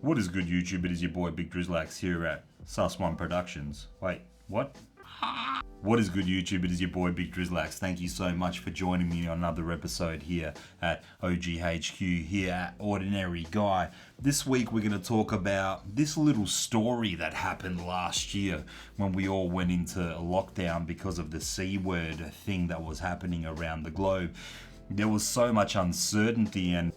What is good, YouTube? It is your boy Big Drizzlax here at Sus1 Productions. Wait, what? What is good, YouTube? It is your boy Big Drizzlax. Thank you so much for joining me on another episode here at OGHQ, here at Ordinary Guy. This week we're going to talk about this little story that happened last year when we all went into lockdown because of the C word thing that was happening around the globe. There was so much uncertainty, and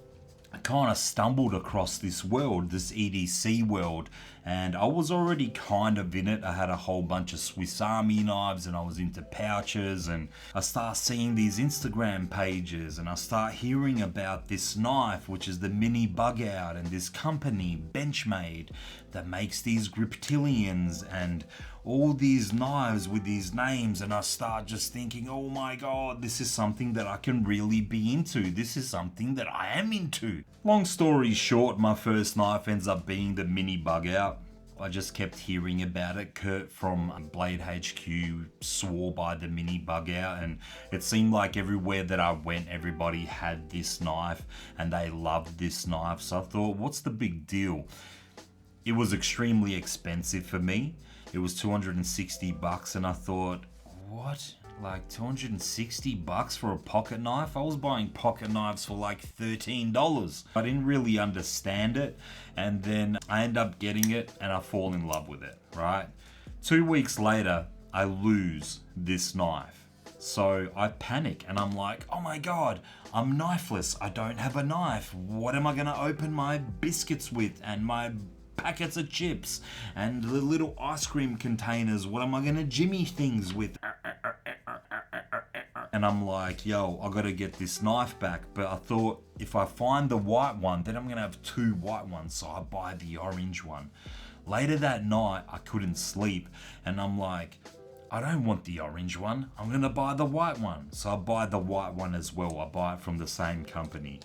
I kind of stumbled across this world, this EDC world, and I was already kind of in it. I had a whole bunch of Swiss Army knives and I was into pouches, and I start seeing these Instagram pages and I start hearing about this knife, which is the mini bug out, and this company, Benchmade, that makes these Griptilians and all these knives with these names, and I start just thinking, oh my god, this is something that I can really be into. This is something that I am into. Long story short, my first knife ends up being the mini bug out. I just kept hearing about it. Kurt from Blade HQ swore by the mini bug out, and it seemed like everywhere that I went, everybody had this knife and they loved this knife. So I thought, what's the big deal? It was extremely expensive for me. It was $260, and I thought, what? Like $260 for a pocket knife? I was buying pocket knives for like $13. I didn't really understand it, and then I end up getting it and I fall in love with it, right? 2 weeks later, I lose this knife. So I panic and I'm like, oh my god, I'm knifeless. I don't have a knife. What am I gonna open my biscuits with and my packets of chips and the little ice cream containers? What am I gonna jimmy things with? And I'm like, yo, I gotta get this knife back. But I thought, if I find the white one, then I'm gonna have two white ones. So I buy the orange one. Later that night, I couldn't sleep, and I'm like, I don't want the orange one. I'm gonna buy the white one. So I buy the white one as well. I buy it from the same company.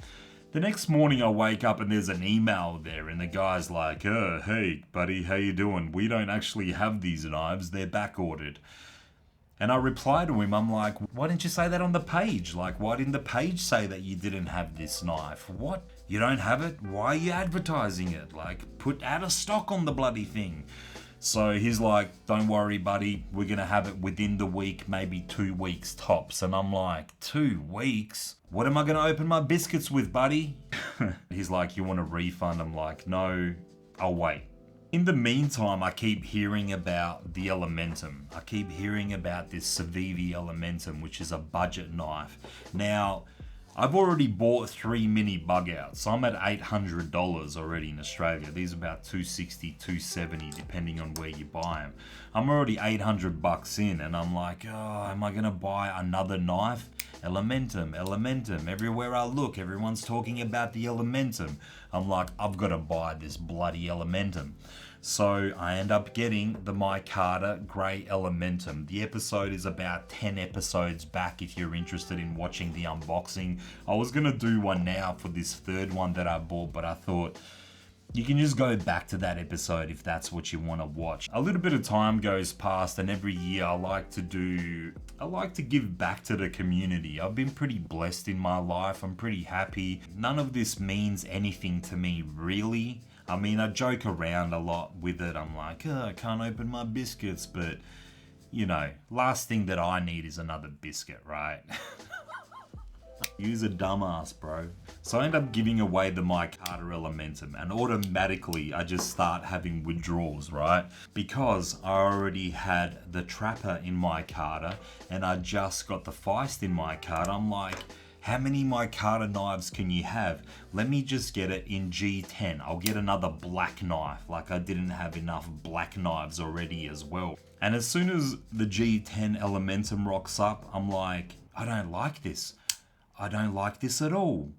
The next morning I wake up and there's an email there, and the guy's like, hey buddy, how you doing? We don't actually have these knives, they're back ordered. And I reply to him, I'm like, why didn't you say that on the page? Like, why didn't the page say that you didn't have this knife? What? You don't have it? Why are you advertising it? Like, put out of stock on the bloody thing. So he's like, don't worry buddy, we're gonna have it within the week, maybe 2 weeks tops. And I'm like, 2 weeks? What am I gonna open my biscuits with, buddy? He's like, you want a refund? I'm like, no, I'll wait. In the meantime, I keep hearing about the Elementum. I keep hearing about this Civivi Elementum, which is a budget knife. Now, I've already bought 3 mini bug outs, so I'm at $800 already in Australia. These are about $260, $270, depending on where you buy them. I'm already $800 in, and I'm like, oh, am I gonna buy another knife? Elementum. Everywhere I look, everyone's talking about the Elementum. I'm like, I've got to buy this bloody Elementum. So I end up getting the Micarta Grey Elementum. The episode is about 10 episodes back if you're interested in watching the unboxing. I was going to do one now for this third one that I bought, but I thought you can just go back to that episode if that's what you want to watch. A little bit of time goes past, and every year I like to give back to the community. I've been pretty blessed in my life. I'm pretty happy. None of this means anything to me, really. I mean, I joke around a lot with it. I'm like, I can't open my biscuits, but you know, last thing that I need is another biscuit, right? Use a dumbass, bro. So I end up giving away the Micarta Elementum, and automatically I just start having withdrawals, right? Because I already had the Trapper in Micarta and I just got the Feist in Micarta. I'm like, how many Micarta knives can you have? Let me just get it in G10. I'll get another black knife, like I didn't have enough black knives already as well. And as soon as the G10 Elementum rocks up, I'm like, I don't like this. I don't like this at all.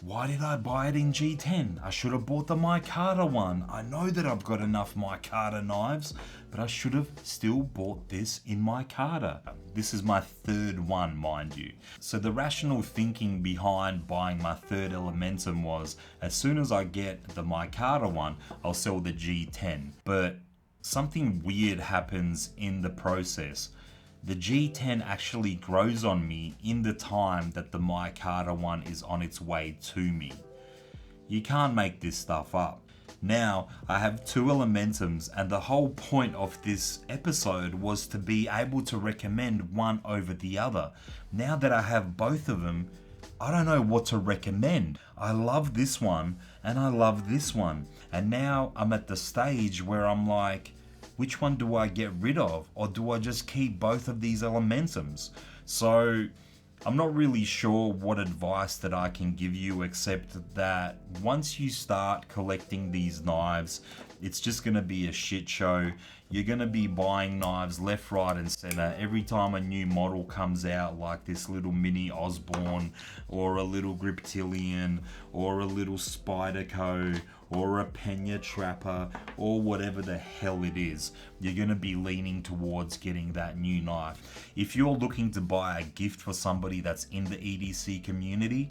Why did I buy it in G10? I should have bought the Micarta one. I know that I've got enough Micarta knives, but I should have still bought this in Micarta. This is my third one, mind you. So the rational thinking behind buying my third Elementum was, as soon as I get the Micarta one, I'll sell the G10. But something weird happens in the process. The G10 actually grows on me in the time that the Micarta one is on its way to me. You can't make this stuff up. Now I have two Elementums, and the whole point of this episode was to be able to recommend one over the other. Now that I have both of them, I don't know what to recommend. I love this one and I love this one. And now I'm at the stage where I'm like, which one do I get rid of? Or do I just keep both of these Elementums? So I'm not really sure what advice that I can give you, except that once you start collecting these knives, it's just going to be a shit show. You're going to be buying knives left, right and center every time a new model comes out, like this little mini Osborne or a little Griptilian or a little Spyderco or a Pena Trapper or whatever the hell it is. You're going to be leaning towards getting that new knife. If you're looking to buy a gift for somebody that's in the EDC community,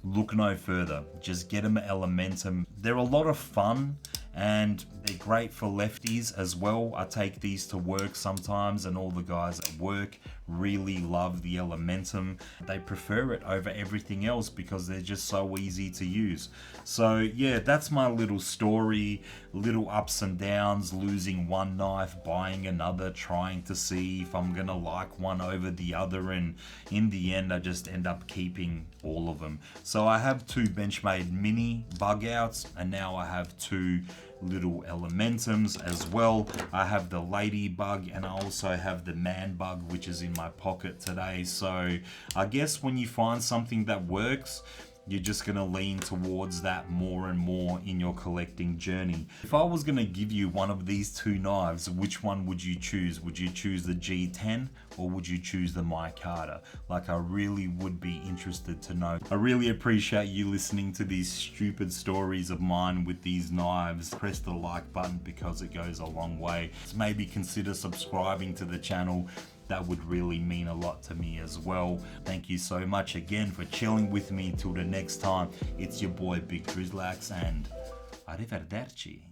look no further. Just get them an Elementum. They're a lot of fun and they're great for lefties as well. I take these to work sometimes and all the guys at work really love the Elementum. They prefer it over everything else because they're just so easy to use. So yeah, that's my little story, little ups and downs, losing one knife, buying another, trying to see if I'm gonna like one over the other, and in the end I just end up keeping all of them. So I have two Benchmade mini bug outs, and now I have two little Elementums as well. I have the Ladybug and I also have the Man Bug, which is in my pocket today. So I guess when you find something that works, you're just going to lean towards that more and more in your collecting journey. If I was going to give you one of these two knives, which one would you choose? Would you choose the G10 or would you choose the Micarta? Like, I really would be interested to know. I really appreciate you listening to these stupid stories of mine with these knives. Press the like button because it goes a long way. Maybe consider subscribing to the channel. That would really mean a lot to me as well. Thank you so much again for chilling with me. Till the next time, it's your boy Big Drizzlax and arrivederci.